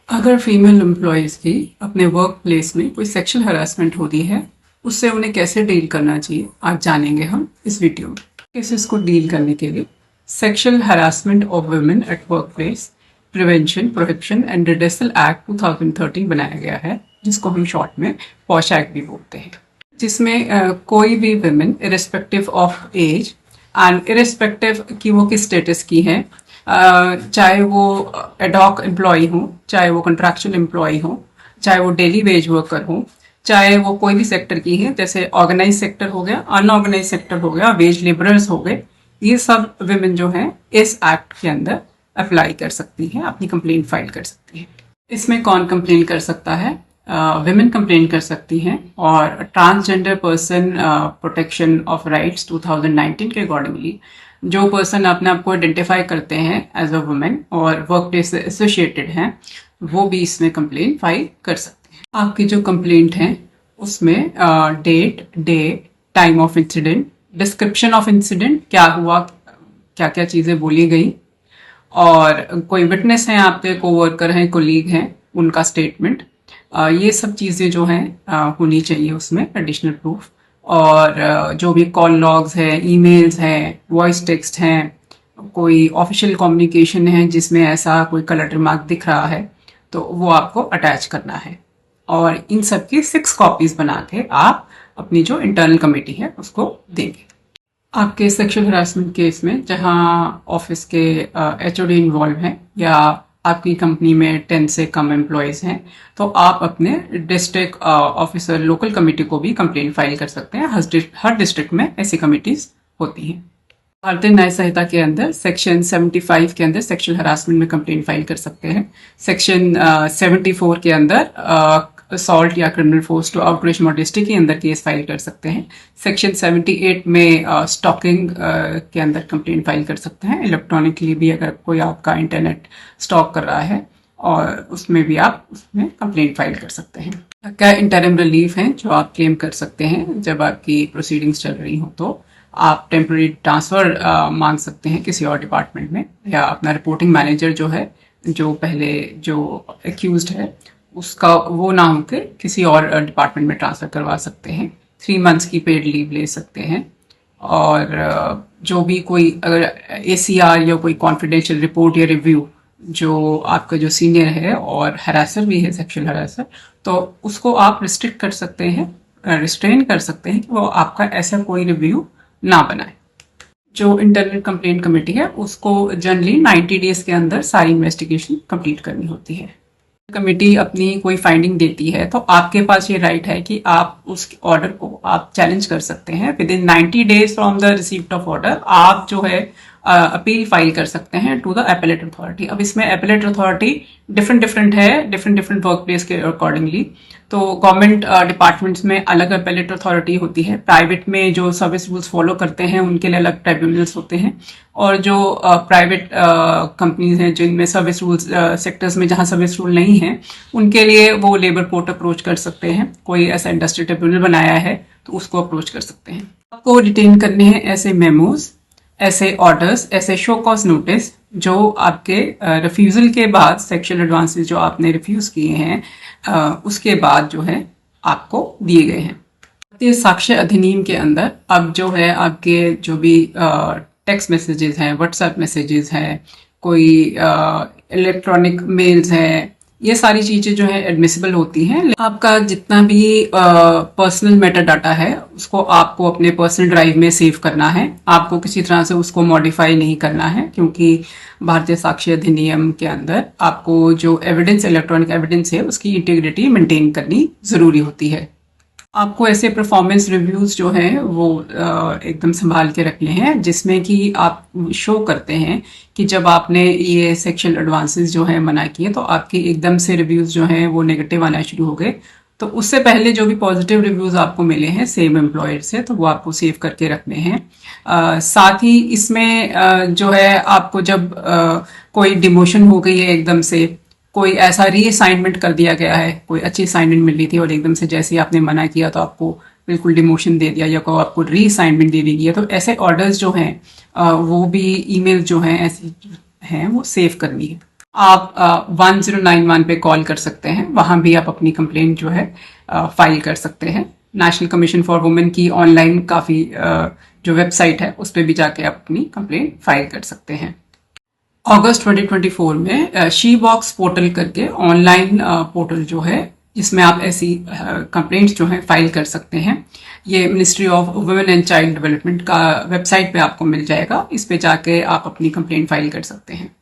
अगर female employees की अपने वर्क प्लेस में कोई सेक्शुअल हरासमेंट होती है, उससे उन्हें कैसे डील करना चाहिए, आज जानेंगे हम इस वीडियो में। केसेस को डील करने के लिए sexual harassment of women at work place prevention, prohibition and redressal act 2013 बनाया गया है, जिसको हम शॉर्ट में पॉश एक्ट भी बोलते हैं, जिसमें कोई भी women irrespective of age and irrespective कि वो किस स्टेटस की हैं, चाहे वो एडॉक एम्प्लॉय हो, चाहे वो कॉन्ट्रैक्चुअल एम्प्लॉय हो, चाहे वो डेली वेज वर्कर हो, चाहे वो कोई भी सेक्टर की है, जैसे ऑर्गेनाइज सेक्टर हो गया, अनऑर्गेनाइज सेक्टर हो गया, वेज लेबरर्स हो गए, ये सब विमेन जो हैं इस एक्ट के अंदर अप्लाई कर सकती हैं, अपनी कंप्लेंट फाइल कर सकती हैं। इसमें कौन कंप्लेन कर सकता है? विमेन कंप्लेन कर सकती हैं, और transgender person protection of rights 2019 के अकॉर्डिंगली जो पर्सन अपने आप को आइडेंटिफाई करते हैं एज अ वुमेन और वर्क प्लेस से एसोसिएटेड हैं, वो भी इसमें कंप्लेन फाइल कर सकते हैं। आपकी जो कंप्लेंट है उसमें date, day, time of incident, description of incident, क्या हुआ, क्या क्या चीज़ें बोली गई, और कोई विटनेस हैं आपके, कोवर्कर हैं, कोलीग हैं, उनका स्टेटमेंट, ये सब चीज़ें जो हैं होनी चाहिए उसमें एडिशनल प्रूफ। और जो भी कॉल लॉग्स हैं, ईमेल्स हैं, वॉइस टेक्स्ट हैं, कोई ऑफिशियल कम्युनिकेशन है जिसमें ऐसा कोई कलर रिमार्क दिख रहा है, तो वो आपको अटैच करना है। और इन सब की 6 कॉपीज बना के आप अपनी जो इंटरनल कमेटी है उसको देंगे। आपके सेक्सुअल हरासमेंट केस में जहां ऑफिस के एचओडी इन्वॉल्व हैं या आपकी कंपनी में 10 से कम एम्प्लॉयज़ हैं, तो आप अपने डिस्ट्रिक्ट ऑफिसर लोकल कमेटी को भी कंप्लेंट फाइल कर सकते हैं। हर डिस्ट्रिक्ट में ऐसी कमिटीज होती हैं। भारतीय न्याय संहिता के अंदर सेक्शन 75 के अंदर सेक्सुअल हरासमेंट में कंप्लेंट फाइल कर सकते हैं। सेक्शन 74 के अंदर असॉल्ट या criminal force to outrage modesty के अंदर केस फाइल कर सकते हैं। सेक्शन 78 में स्टॉकिंग के अंदर कंप्लेंट फाइल कर सकते हैं। इलेक्ट्रॉनिकली भी अगर कोई आपका इंटरनेट स्टॉक कर रहा है, और उसमें भी आप उसमें कंप्लेंट फाइल कर सकते हैं। क्या इंटरिम रिलीफ है जो आप क्लेम कर सकते हैं? जब आपकी प्रोसीडिंग्स चल रही हो तो आप टेम्पररी ट्रांसफ़र मांग सकते हैं किसी और डिपार्टमेंट में, या अपना रिपोर्टिंग मैनेजर जो है, जो पहले जो एक्यूज्ड है उसका वो ना होकर किसी और डिपार्टमेंट में ट्रांसफ़र करवा सकते हैं। 3 मंथ्स की पेड लीव ले सकते हैं। और जो भी कोई अगर ACR या कोई कॉन्फिडेंशियल रिपोर्ट या रिव्यू जो आपका जो सीनियर है और हरासर भी है, सेक्सुअल हरासर, तो उसको आप रिस्ट्रिक्ट कर सकते हैं, रिस्ट्रेन कर सकते हैं कि वो आपका ऐसा कोई रिव्यू ना बनाए। जो इंटरनल कंप्लेंट कमेटी है उसको जनरली 90 डेज के अंदर सारी इन्वेस्टिगेशन कंप्लीट करनी होती है। कमेटी अपनी कोई फाइंडिंग देती है तो आपके पास ये राइट है कि आप उस ऑर्डर को आप चैलेंज कर सकते हैं। With in 90 days from the receipt of order आप जो है अपील फाइल कर सकते हैं टू द एपेलेट अथॉरिटी। अब इसमें एपेलेट अथॉरिटी डिफरेंट है, डिफरेंट वर्क प्लेस के अकॉर्डिंगली। तो गवर्नमेंट डिपार्टमेंट्स में अलग एपेलेट अथॉरिटी होती है, प्राइवेट में जो सर्विस रूल्स फॉलो करते हैं उनके लिए अलग ट्राइब्यूनल्स होते हैं, और जो प्राइवेट कंपनीज हैं जिनमें सर्विस रूल्स सेक्टर्स में जहां सर्विस रूल नहीं है, उनके लिए वो लेबर कोर्ट अप्रोच कर सकते हैं। कोई ऐसा इंडस्ट्री ट्रिब्यूनल बनाया है तो उसको अप्रोच कर सकते हैं। आपको डिटेन करने हैं ऐसे मेमोज, ऐसे ऑर्डर्स, ऐसे शो कॉज नोटिस जो आपके रिफ्यूजल के बाद, सेक्सुअल एडवांसेस जो आपने रिफ्यूज किए हैं उसके बाद जो है आपको दिए गए हैं। भारतीय साक्ष्य अधिनियम के अंदर अब जो है आपके जो भी टेक्स्ट मैसेजेस हैं, व्हाट्सएप मैसेजेस हैं, कोई इलेक्ट्रॉनिक मेल्स हैं, ये सारी चीजें जो है एडमिसिबल होती हैं। आपका जितना भी पर्सनल मेटा डाटा है उसको आपको अपने पर्सनल ड्राइव में सेव करना है। आपको किसी तरह से उसको मॉडिफाई नहीं करना है, क्योंकि भारतीय साक्ष्य अधिनियम के अंदर आपको जो एविडेंस, इलेक्ट्रॉनिक एविडेंस है, उसकी इंटीग्रिटी मेंटेन करनी जरूरी होती है। आपको ऐसे परफॉर्मेंस रिव्यूज जो हैं वो एकदम संभाल के रखने हैं, जिसमें कि आप शो करते हैं कि जब आपने ये सेक्सुअल एडवांसेस जो है मना किए तो आपके एकदम से रिव्यूज जो हैं वो नेगेटिव आना शुरू हो गए। तो उससे पहले जो भी पॉजिटिव रिव्यूज आपको मिले हैं सेम एम्प्लॉयर से, तो वो आपको सेव करके रखने हैं। साथ ही इसमें जो है आपको जब कोई डिमोशन हो गई है, एकदम से कोई ऐसा रीअसाइनमेंट कर दिया गया है, कोई अच्छी असाइनमेंट मिल रही थी और एकदम से जैसे ही आपने मना किया तो आपको बिल्कुल डिमोशन दे दिया या कोई आपको रीअसाइनमेंट दे दी गई है, तो ऐसे ऑर्डर्स जो हैं वो भी ईमेल जो हैं ऐसी हैं वो सेव करनी है। आप 1091 पे कॉल कर सकते हैं, वहां भी आप अपनी कंप्लेंट जो है फाइल कर सकते हैं। नेशनल कमीशन फॉर वुमेन की ऑनलाइन काफ़ी जो वेबसाइट है उस पर भी जाके आप अपनी कंप्लेंट फाइल कर सकते हैं। अगस्त 2024 में शी बॉक्स पोर्टल करके ऑनलाइन पोर्टल जो है जिसमें आप ऐसी कंप्लेंट्स जो है फाइल कर सकते हैं। ये ministry of women and child development का वेबसाइट पे आपको मिल जाएगा। इस पे जाके आप अपनी कंप्लेंट फाइल कर सकते हैं।